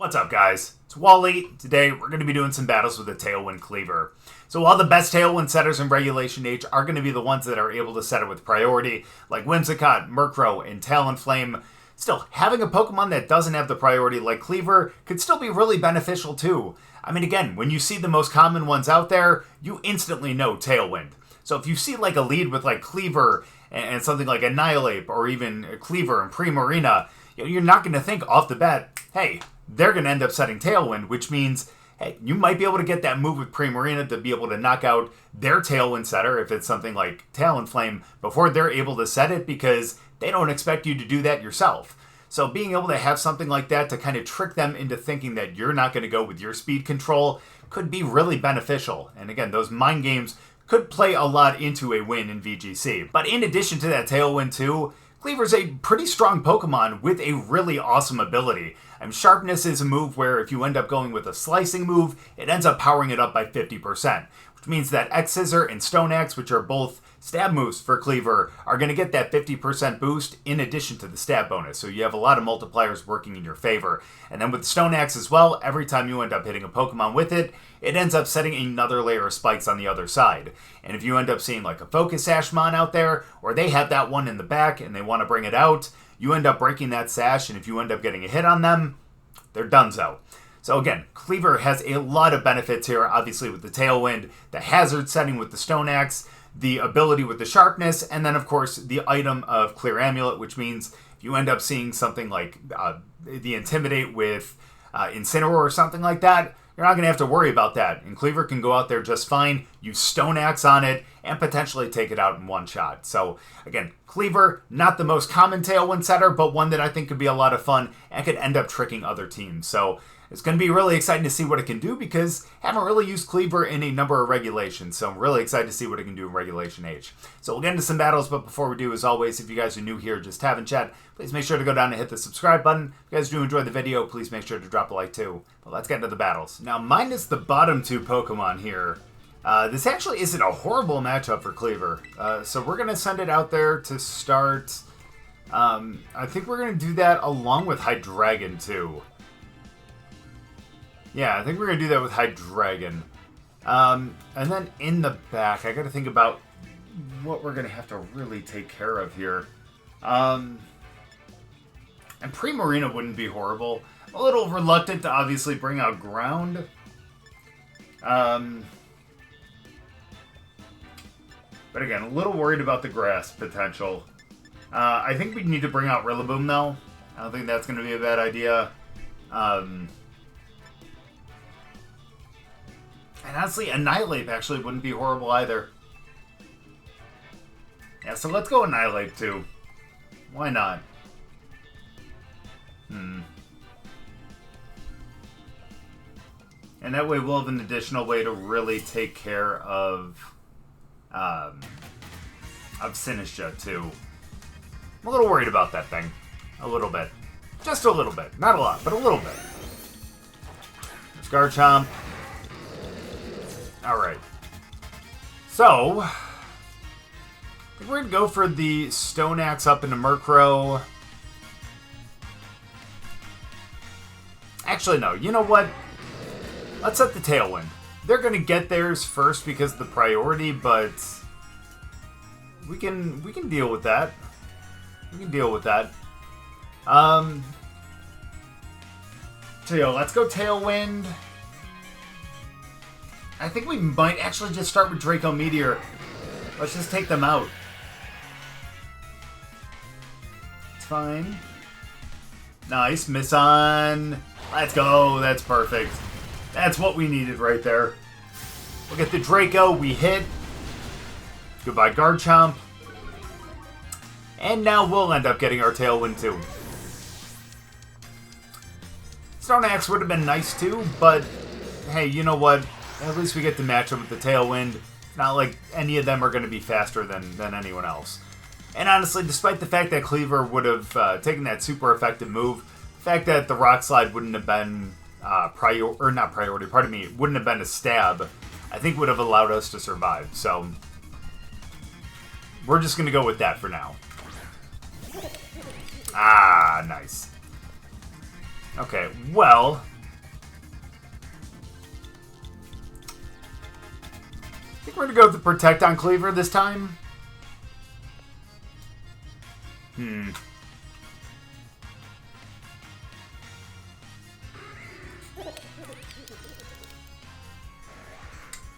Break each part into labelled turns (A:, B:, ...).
A: What's up, guys? It's Wally. Today, we're going to be doing some battles with the Tailwind Kleavor. So while the best Tailwind setters in Regulation H are going to be the ones that are able to set it with priority, like Whimsicott, Murkrow, and Talonflame, still, having a Pokemon that doesn't have the priority like Kleavor could still be really beneficial too. I mean, again, when you see the most common ones out there, you instantly know Tailwind. So if you see like a lead with like Kleavor and something like Annihilape, or even Kleavor and Primarina, you're not going to think off the bat, hey, they're going to end up setting Tailwind, which means, hey, you might be able to get that move with Primarina to be able to knock out their Tailwind setter, if it's something like Talonflame, before they're able to set it, because they don't expect you to do that yourself. So being able to have something like that to kind of trick them into thinking that you're not going to go with your speed control could be really beneficial. And again, those mind games could play a lot into a win in VGC. But in addition to that Tailwind too, Kleavor's a pretty strong Pokemon with a really awesome ability. Sharpness is a move where if you end up going with a slicing move, it ends up powering it up by 50%, which means that X-Scissor and Stone Axe, which are both stab moves for Kleavor, are going to get that 50% boost in addition to the stab bonus. So you have a lot of multipliers working in your favor. And then with the Stone Axe as well, every time you end up hitting a Pokemon with it, it ends up setting another layer of spikes on the other side. And if you end up seeing like a Focus Sashmon out there, or they have that one in the back and they want to bring it out, you end up breaking that sash, and if you end up getting a hit on them, they're donezo. So again, Kleavor has a lot of benefits here, obviously with the Tailwind, the hazard setting with the Stone Axe, the ability with the Sharpness, and then of course the item of Clear Amulet, which means if you end up seeing something like the Intimidate with Incineroar or something like that, you're not going to have to worry about that. And Kleavor can go out there just fine, use Stone Axe on it, and potentially take it out in one shot. So again, Kleavor, not the most common Tailwind setter, but one that I think could be a lot of fun and could end up tricking other teams. So it's going to be really exciting to see what it can do, because I haven't really used Kleavor in a number of regulations, so I'm really excited to see what it can do in Regulation H. So we'll get into some battles, but before we do, as always, if you guys are new here just having chat, please make sure to go down and hit the subscribe button. If you guys do enjoy the video, please make sure to drop a like too. But let's get into the battles. Now, minus the bottom two Pokemon here, this actually isn't a horrible matchup for Kleavor. So we're going to send it out there to start. I think we're going to do that along with Hydreigon too. Yeah, I think we're going to do that with Hydreigon. And then in the back, I got to think about what we're going to have to really take care of here. And Primarina wouldn't be horrible. I'm a little reluctant to obviously bring out Ground. But again, a little worried about the Grass potential. I think we need to bring out Rillaboom though. I don't think that's going to be a bad idea. And honestly, Annihilape actually wouldn't be horrible either. Yeah, so let's go Annihilape too. Why not? And that way we'll have an additional way to really take care of Sinistcha too. I'm a little worried about that thing. A little bit. Just a little bit. Not a lot, but a little bit. Garchomp. Alright. So, I think we're going to go for the Stone Axe up into Murkrow. Actually, no. You know what? Let's set the Tailwind. They're going to get theirs first because of the priority, but we can deal with that. We can deal with that. So, yo, let's go Tailwind. I think we might actually just start with Draco Meteor. Let's just take them out. It's fine. Nice. Miss on. Let's go. That's perfect. That's what we needed right there. We'll get the Draco. We hit. Goodbye, Garchomp. And now we'll end up getting our Tailwind too. Stone Axe would have been nice too, but hey, you know what? At least we get to match them with the Tailwind. It's not like any of them are going to be faster than anyone else. And honestly, despite the fact that Kleavor would have taken that super effective move, the fact that the Rock Slide wouldn't have been wouldn't have been a stab, I think would have allowed us to survive. So we're just going to go with that for now. Ah, nice. Okay, well, think we're going to go with the Protect on Kleavor this time.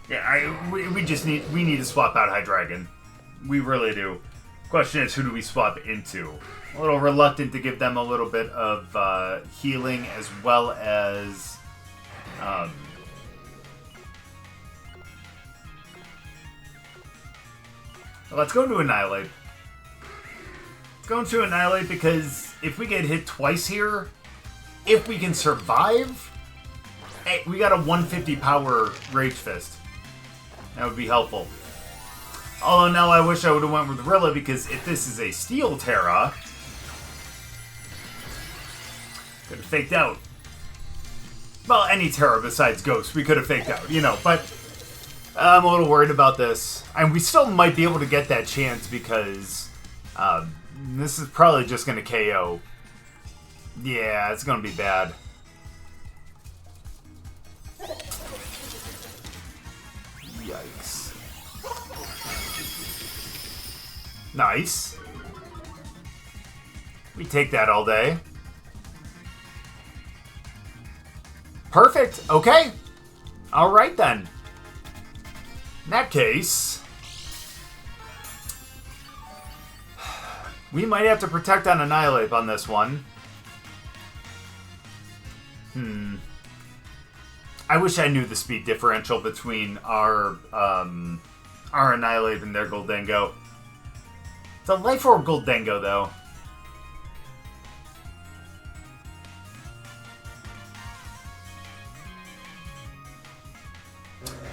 A: Yeah, we need to swap out Hydreigon. We really do. Question is, who do we swap into? A little reluctant to give them a little bit of healing as well as let's go into Annihilape. Let's go into Annihilape because if we get hit twice here, if we can survive, hey, we got a 150 power Rage Fist. That would be helpful. Although now I wish I would have went with Rilla because if this is a Steel Terra, could have faked out. Well, any Terra besides Ghost we could have faked out, you know, but I'm a little worried about this. And we still might be able to get that chance because this is probably just going to KO. Yeah, it's going to be bad. Yikes. Nice. We take that all day. Perfect. Okay. All right, then. In that case, we might have to protect on Annihilape on this one. I wish I knew the speed differential between our Annihilape and their Goldengo. It's a Life Orb Goldengo, though.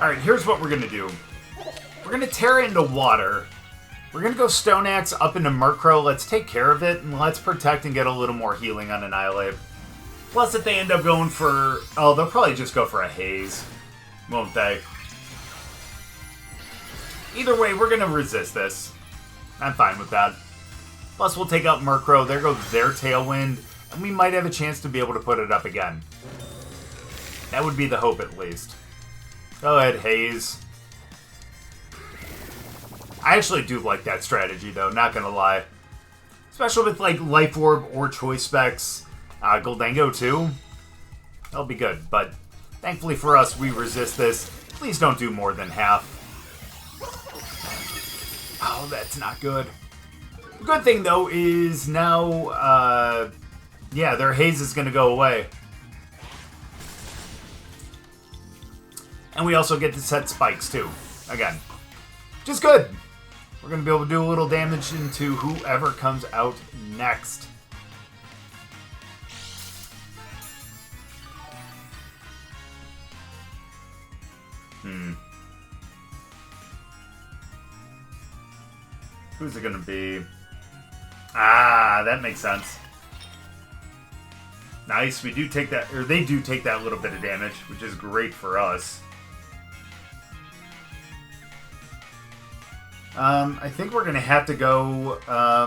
A: Alright, here's what we're going to do. We're going to Terra into water. We're going to go Stone Axe up into Murkrow. Let's take care of it, and let's protect and get a little more healing on Annihilape. Plus, if they end up going for... Oh, they'll probably just go for a Haze. Won't they? Either way, we're going to resist this. I'm fine with that. Plus, we'll take out Murkrow. There goes their Tailwind. And we might have a chance to be able to put it up again. That would be the hope, at least. Go ahead, Haze. I actually do like that strategy, though. Not gonna lie. Especially with, like, Life Orb or Choice Specs. Goldengo, too. That'll be good. But, thankfully for us, we resist this. Please don't do more than half. Oh, that's not good. The good thing, though, is now, yeah, their Haze is going to go away. And we also get to set spikes, too. Again. Just good. We're going to be able to do a little damage into whoever comes out next. Who's it gonna be? Ah, that makes sense. Nice, we do take that, or they do take that little bit of damage, which is great for us. I think we're gonna have to go, I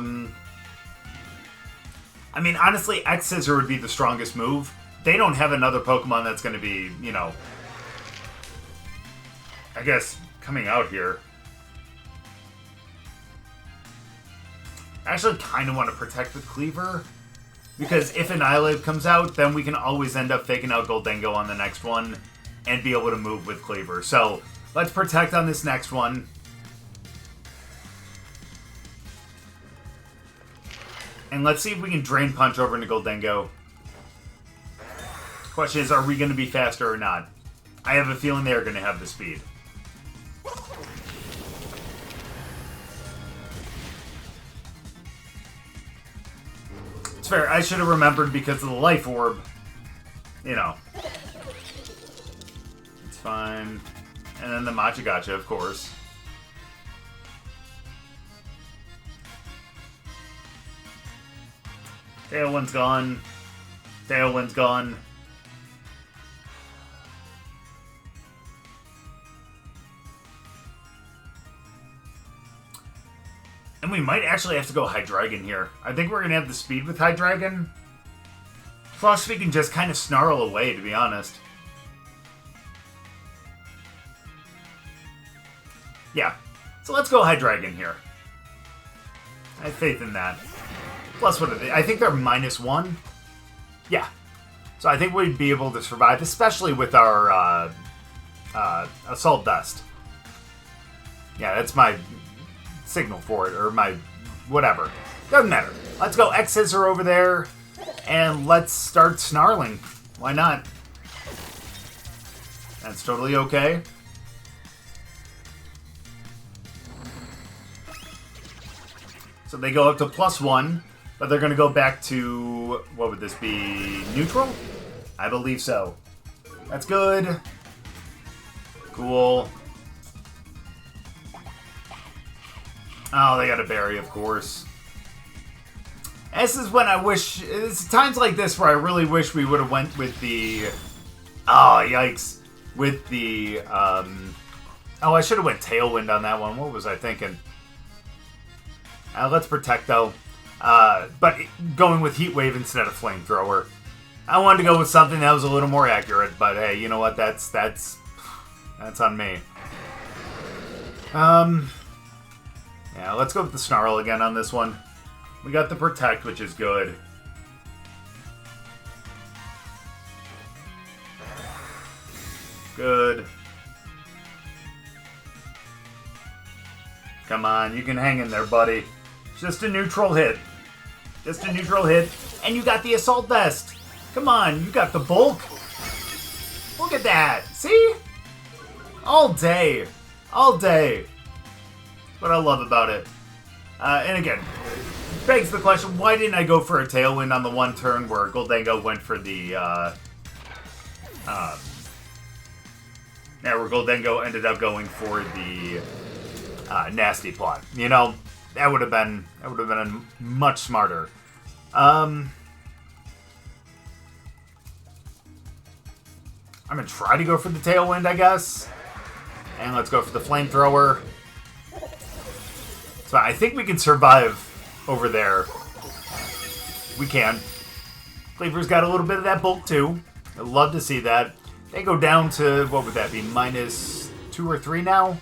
A: mean, honestly, X-Scissor would be the strongest move. They don't have another Pokemon that's gonna be, you know, I guess, coming out here. I actually kind of want to protect with Kleavor. Because if Annihilape comes out, then we can always end up faking out Goldengo on the next one. And be able to move with Kleavor. So, let's protect on this next one. And let's see if we can Drain Punch over into Goldengo. Question is, are we going to be faster or not? I have a feeling they're going to have the speed. It's fair. I should have remembered because of the Life Orb. You know. It's fine. And then the Machagacha, of course. Tailwind's gone. Tailwind's gone. And we might actually have to go Hydreigon here. I think we're going to have the speed with Hydreigon. Plus, we can just kind of snarl away, to be honest. Yeah. So let's go Hydreigon here. I have faith in that. Plus, what are they? I think they're -1. Yeah. So I think we'd be able to survive, especially with our Assault Dust. Yeah, that's my signal for it, or my whatever. Doesn't matter. Let's go X-Scissor over there, and let's start snarling. Why not? That's totally okay. So they go up to +1, but they're going to go back to, what would this be, neutral? I believe so. That's good. Cool. Oh, they got a berry, of course. This is when I wish, it's times like this where I really wish we would have went with the, oh, yikes, with the, oh, I should have went Tailwind on that one. What was I thinking? Let's Protect, though. But going with Heat Wave instead of Flamethrower. I wanted to go with something that was a little more accurate, but hey, you know what? That's on me. Yeah, let's go with the Snarl again on this one. We got the Protect, which is good. Good. Come on, you can hang in there, buddy. Just a neutral hit. Just a neutral hit. And you got the Assault Vest. Come on, you got the bulk. Look at that. See? All day. All day. That's what I love about it. And again, begs the question, why didn't I go for a Tailwind on the one turn where Gholdengo went for the, where Gholdengo ended up going for the Nasty Plot. You know, that would have been much smarter. I'm gonna try to go for the Tailwind, I guess. And let's go for the Flamethrower. So I think we can survive over there. We can. Kleavor's got a little bit of that bulk too. I'd love to see that. They go down to, what would that be, -2 or 3 now?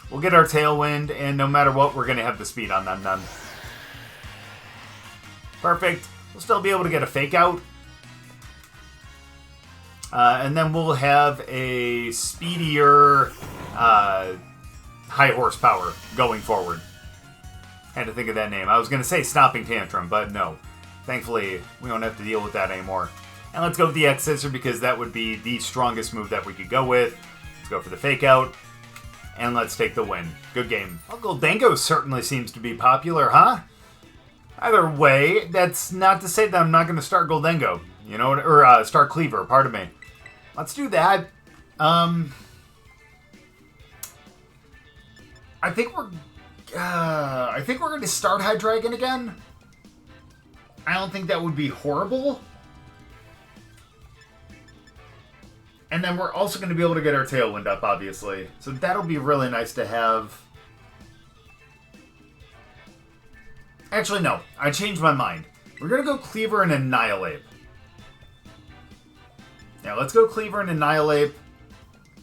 A: We'll get our Tailwind, and no matter what, we're going to have the speed on them then. Perfect. We'll still be able to get a Fake Out. And then we'll have a speedier high horsepower going forward. Had to think of that name. I was going to say Stomping Tantrum, but no. Thankfully, we don't have to deal with that anymore. And let's go with the X-Scissor because that would be the strongest move that we could go with. Let's go for the Fake Out. And let's take the win. Good game. Well, Gholdengo certainly seems to be popular, huh? Either way, that's not to say that I'm not going to start Gholdengo. You know, or start Kleavor, pardon me. Let's do that. I think we're going to start Hydreigon again. I don't think that would be horrible. And then we're also going to be able to get our Tailwind up, obviously. So that'll be really nice to have. Actually, no. I changed my mind. We're going to go Kleavor and Annihilape. Yeah, let's go Kleavor and Annihilape.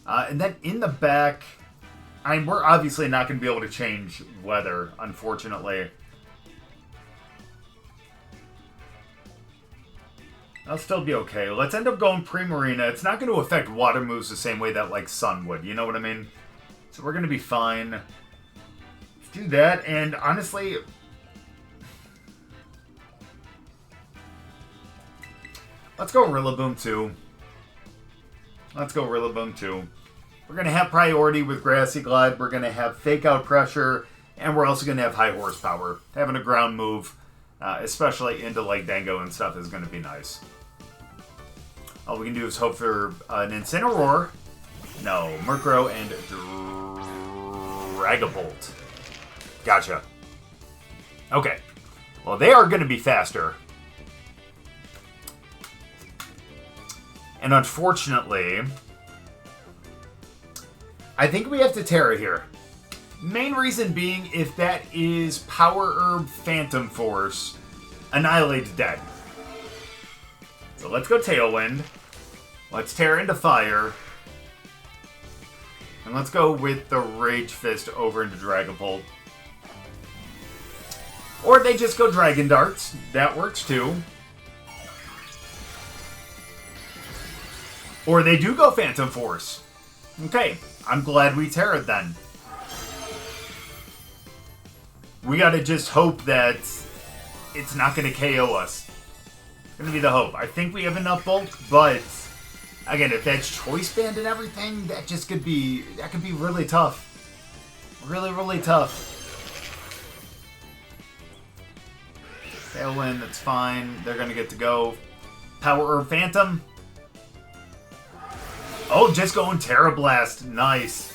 A: And then in the back, we're obviously not going to be able to change weather, unfortunately. I'll still be okay. Let's end up going Primarina. It's not going to affect water moves the same way that, like, Sun would. You know what I mean? So we're going to be fine. Let's do that. And honestly, let's go Rillaboom too. Let's go Rillaboom too. We're going to have priority with Grassy Glide. We're going to have Fake Out Pressure. And we're also going to have high horsepower. Having a ground move, especially into like Dango and stuff, is going to be nice. All we can do is hope for an Incineroar. No, Murkrow and Dragapult. Gotcha. Okay. Well, they are going to be faster. And unfortunately, I think we have to Terra here. Main reason being, if that is Power Herb Phantom Force, Annihilate's dead. So let's go Tailwind. Let's Terra into Fire. And let's go with the Rage Fist over into Dragapult. Or they just go Dragon Darts. That works too. Or they do go Phantom Force. Okay, I'm glad we Terra'd then. We gotta just hope that it's not gonna KO us. It's gonna be the hope. I think we have enough bulk, but again, if that's Choice Band and everything, that could be really tough. Really, really tough. Tailwind, that's fine. They're gonna get to go. Power Herb Phantom. Oh, just going Terra Blast. Nice.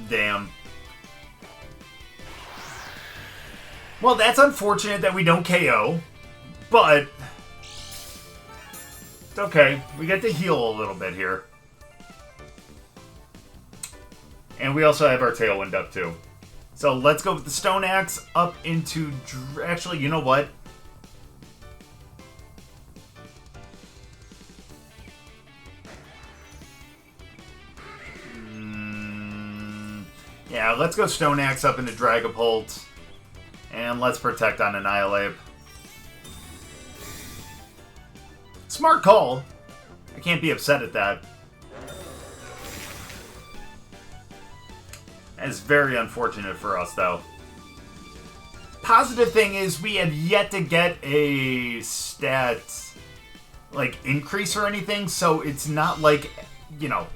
A: Damn. Well, that's unfortunate that we don't KO, but it's okay. We get to heal a little bit here. And we also have our Tailwind up too. So let's go with the Stone Axe up into... Actually, you know what? Yeah, let's go Stone Axe up into Dragapult. And let's protect on Annihilape. Smart call. I can't be upset at that. It's very unfortunate for us, though. Positive thing is we have yet to get a stat, like, increase or anything, so it's not like, you know...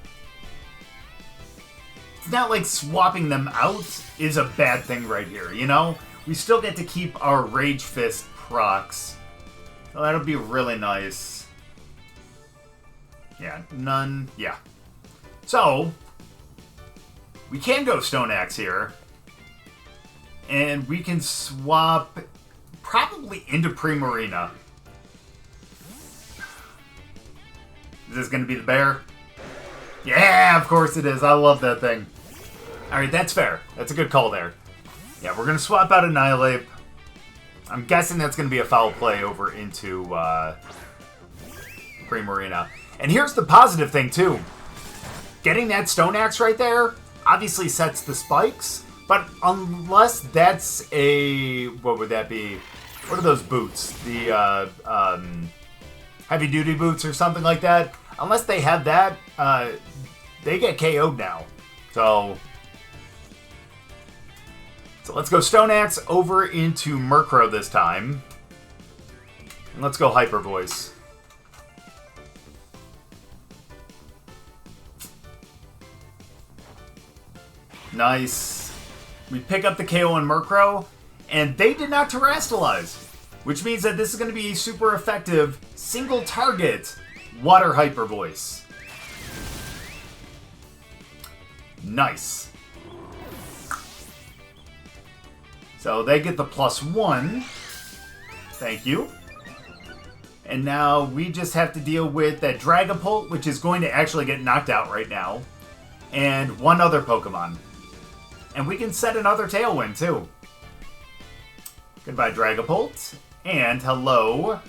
A: It's not like swapping them out is a bad thing right here, you know? We still get to keep our Rage Fist procs. So that'll be really nice. Yeah, none. Yeah. So... we can go Stone Axe here. And we can swap probably into Primarina. Is this going to be the bear? Yeah, of course it is. I love that thing. Alright, that's fair. That's a good call there. Yeah, we're going to swap out Annihilape. I'm guessing that's going to be a foul play over into Primarina. And here's the positive thing, too. Getting that Stone Axe right there obviously sets the spikes, but unless that's a... what would that be? What are those boots? The heavy-duty boots or something like that? Unless they have that, they get KO'd now. So let's go Stone Axe over into Murkrow this time. And let's go Hyper Voice. Nice. We pick up the KO on Murkrow, and they did not Terrastalize, which means that this is going to be a super effective single target Water Hyper Voice. Nice. So they get the +1. Thank you. And now we just have to deal with that Dragapult, which is going to actually get knocked out right now, and one other Pokemon. And we can set another Tailwind, too. Goodbye, Dragapult. And hello.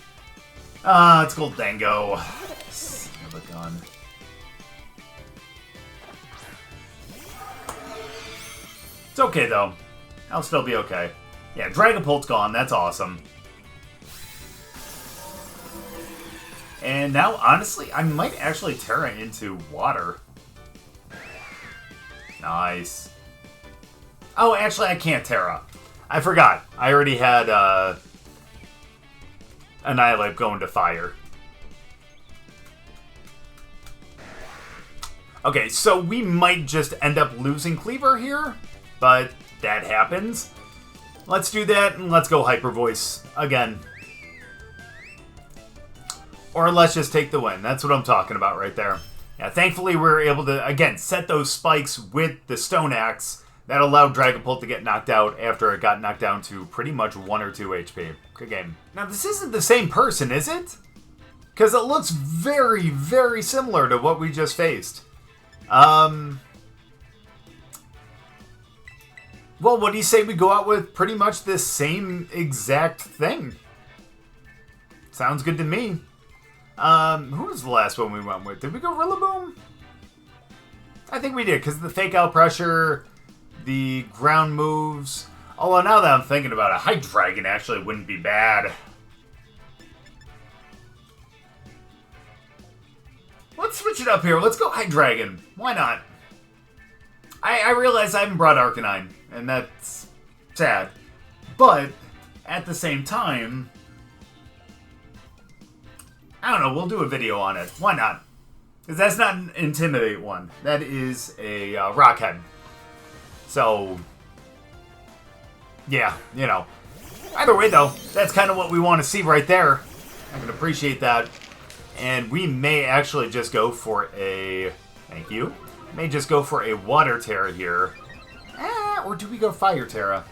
A: It's called Dango. Silicon. It's okay, though. I'll still be okay. Yeah, Dragapult's gone. That's awesome. And now, honestly, I might actually Terra into water. Nice. Oh, actually, I can't Terra. I forgot. I already had Annihilape going to fire. Okay, so we might just end up losing Kleavor here, but that happens. Let's do that, and let's go Hyper Voice again. Or let's just take the win. That's what I'm talking about right there. Yeah, thankfully we were able to, again, set those spikes with the Stone Axe. That allowed Dragapult to get knocked out after it got knocked down to pretty much 1 or 2 HP. Good game. Now, this isn't the same person, is it? Because it looks very, very similar to what we just faced. Well, what do you say we go out with pretty much this same exact thing? Sounds good to me. Who was the last one we went with? Did we go Rillaboom? I think we did, because the fake out pressure, the ground moves. Although now that I'm thinking about it, Hydreigon actually wouldn't be bad. Let's switch it up here. Let's go Hydreigon. Why not? I realize I haven't brought Arcanine, and that's sad. But, at the same time, I don't know, we'll do a video on it. Why not? Because that's not an Intimidate one. That is a Rockhead. So, yeah, you know. Either way, though, that's kind of what we want to see right there. I can appreciate that. And we may actually just go for a... Thank you. May just go for a Water Terra here. Or do we go Fire Terra?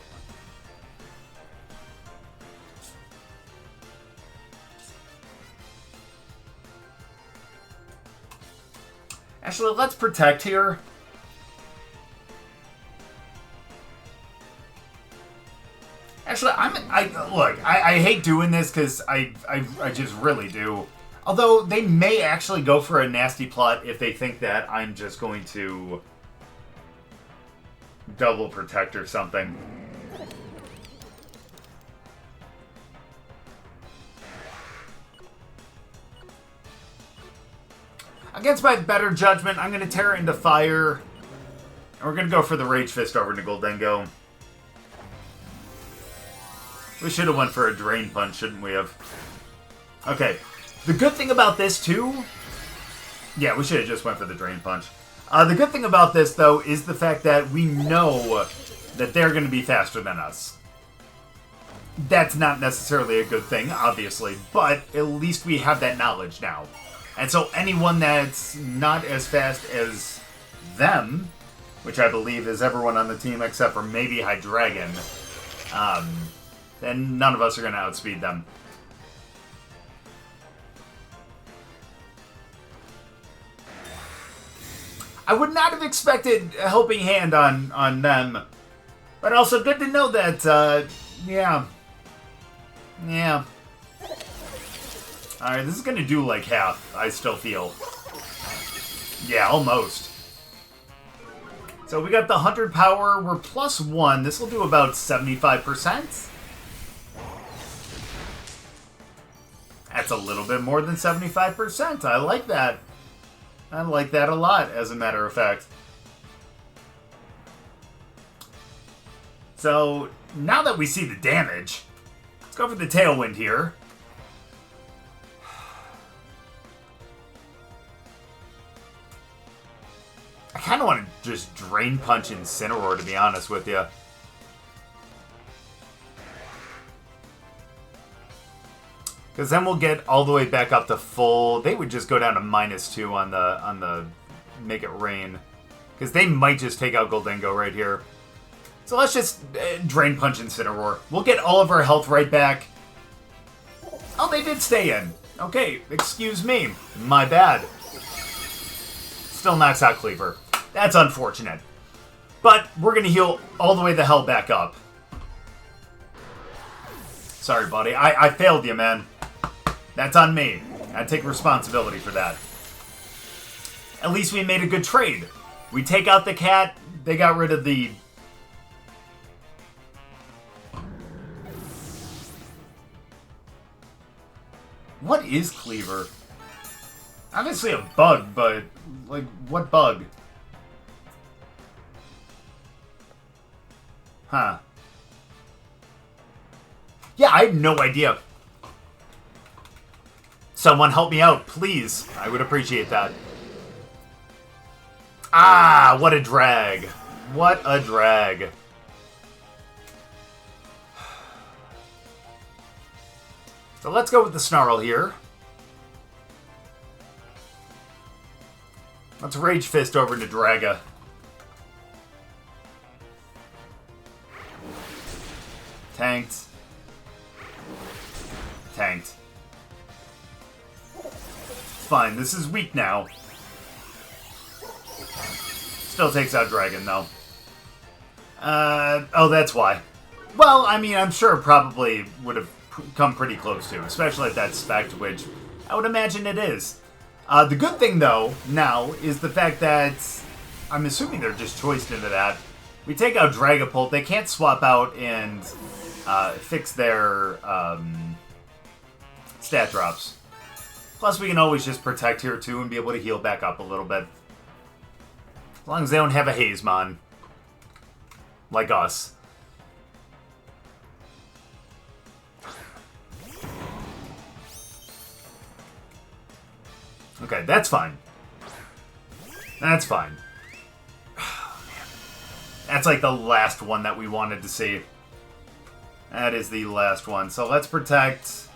A: Actually, let's Protect here. Actually, I hate doing this because I just really do. Although, they may actually go for a nasty plot if they think that I'm just going to double protect or something. Against my better judgment, I'm going to tear it into fire. And we're going to go for the Rage Fist over into Gholdengo. We should have went for a Drain Punch, shouldn't we have? Okay. The good thing about this, too... Yeah, we should have just went for the Drain Punch. The good thing about this, though, is the fact that we know that they're going to be faster than us. That's not necessarily a good thing, obviously, but at least we have that knowledge now. And so anyone that's not as fast as them, which I believe is everyone on the team except for maybe Hydreigon, then none of us are going to outspeed them. I would not have expected a helping hand on them. But also good to know that, yeah. Yeah. Alright, this is going to do like half, I still feel. Yeah, almost. So we got the 100 power, we're +1. This will do about 75%. That's a little bit more than 75%. I like that. I like that a lot, as a matter of fact. So, now that we see the damage, let's go for the Tailwind here. I kind of want to just Drain Punch Incineroar, to be honest with you. Because then we'll get all the way back up to full. They would just go down to -2 on the Make It Rain. Because they might just take out Gholdengo right here. So let's just Drain Punch Incineroar. We'll get all of our health right back. Oh, they did stay in. Okay, excuse me. My bad. Still knocks out Kleavor. That's unfortunate. But we're going to heal all the way the hell back up. Sorry, buddy. I failed you, man. That's on me. I take responsibility for that. At least we made a good trade. We take out the cat. They got rid of the... What is Kleavor? Obviously a bug, but... Like, what bug? Huh. Yeah, I have no idea. Someone help me out, please. I would appreciate that. Ah, what a drag. What a drag. So let's go with the Snarl here. Let's Rage Fist over to Draga. Tanked. Tanked. Fine, this is weak now. Still takes out Dragon, though. Oh, that's why. Well, I mean, I'm sure it probably would have come pretty close to, especially at that spec, which I would imagine it is. The good thing, though, now, is the fact that I'm assuming they're just choiced into that. We take out Dragapult. They can't swap out and fix their stat drops. Plus, we can always just protect here, too, and be able to heal back up a little bit. As long as they don't have a Hazemon. Like us. Okay, that's fine. That's fine. Oh, man. That's like the last one that we wanted to see. That is the last one. So let's protect.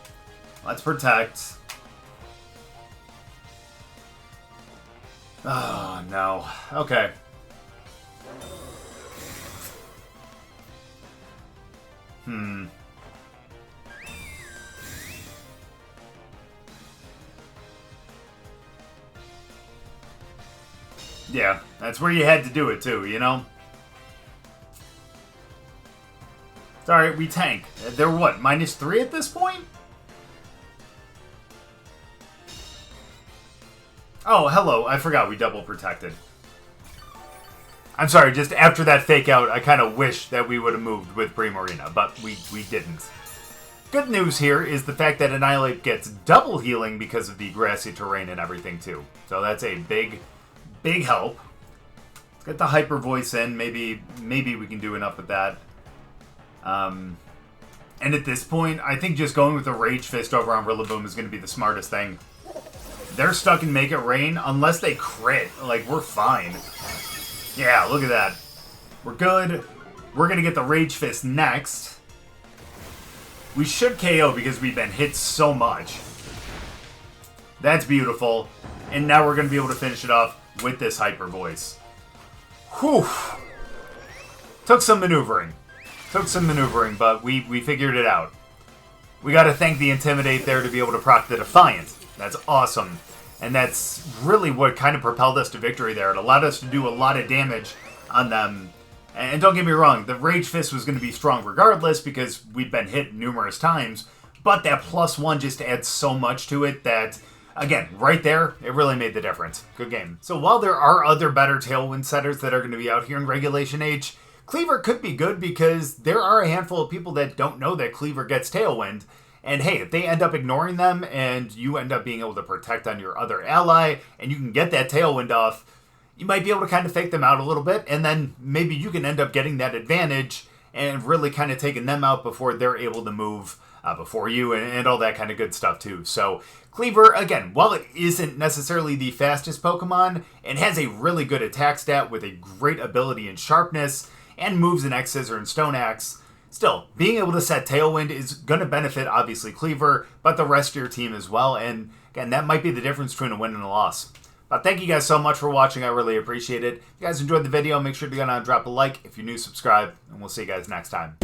A: Let's protect. Oh, no. Okay. Yeah, that's where you had to do it too, you know? It's alright, we tank. They're what, -3 at this point? Oh, hello, I forgot we double protected. I'm sorry, just after that fake out, I kind of wish that we would have moved with Primarina, but we didn't. Good news here is the fact that Annihilape gets double healing because of the grassy terrain and everything too. So that's a big help. Let's get the Hyper Voice in. Maybe we can do enough with that. And at this point, I think just going with the Rage Fist over on Rillaboom is going to be the smartest thing. They're stuck in Make It Rain. Unless they crit, like, we're fine. Yeah, look at that. We're good. We're going to get the Rage Fist next. We should KO because we've been hit so much. That's beautiful. And now we're going to be able to finish it off with this Hyper Voice. Whew. Took some maneuvering. But we figured it out. We got to thank the Intimidate there to be able to proc the Defiant. That's awesome. And that's really what kind of propelled us to victory there. It allowed us to do a lot of damage on them. And don't get me wrong, the Rage Fist was going to be strong regardless because we'd been hit numerous times. But that +1 just adds so much to it that, again, right there, it really made the difference. Good game. So while there are other better Tailwind setters that are going to be out here in Regulation H, Kleavor could be good because there are a handful of people that don't know that Kleavor gets Tailwind. And hey, if they end up ignoring them and you end up being able to protect on your other ally and you can get that Tailwind off, you might be able to kind of fake them out a little bit and then maybe you can end up getting that advantage and really kind of taking them out before they're able to move before you and all that kind of good stuff too. So Kleavor, again, while it isn't necessarily the fastest Pokemon, it has a really good attack stat with a great ability in Sharpness and moves in X-Scissor and Stone Axe. Still, being able to set Tailwind is going to benefit, obviously, Kleavor, but the rest of your team as well. And, again, that might be the difference between a win and a loss. But thank you guys so much for watching. I really appreciate it. If you guys enjoyed the video, make sure to go down and drop a like. If you're new, subscribe, and we'll see you guys next time.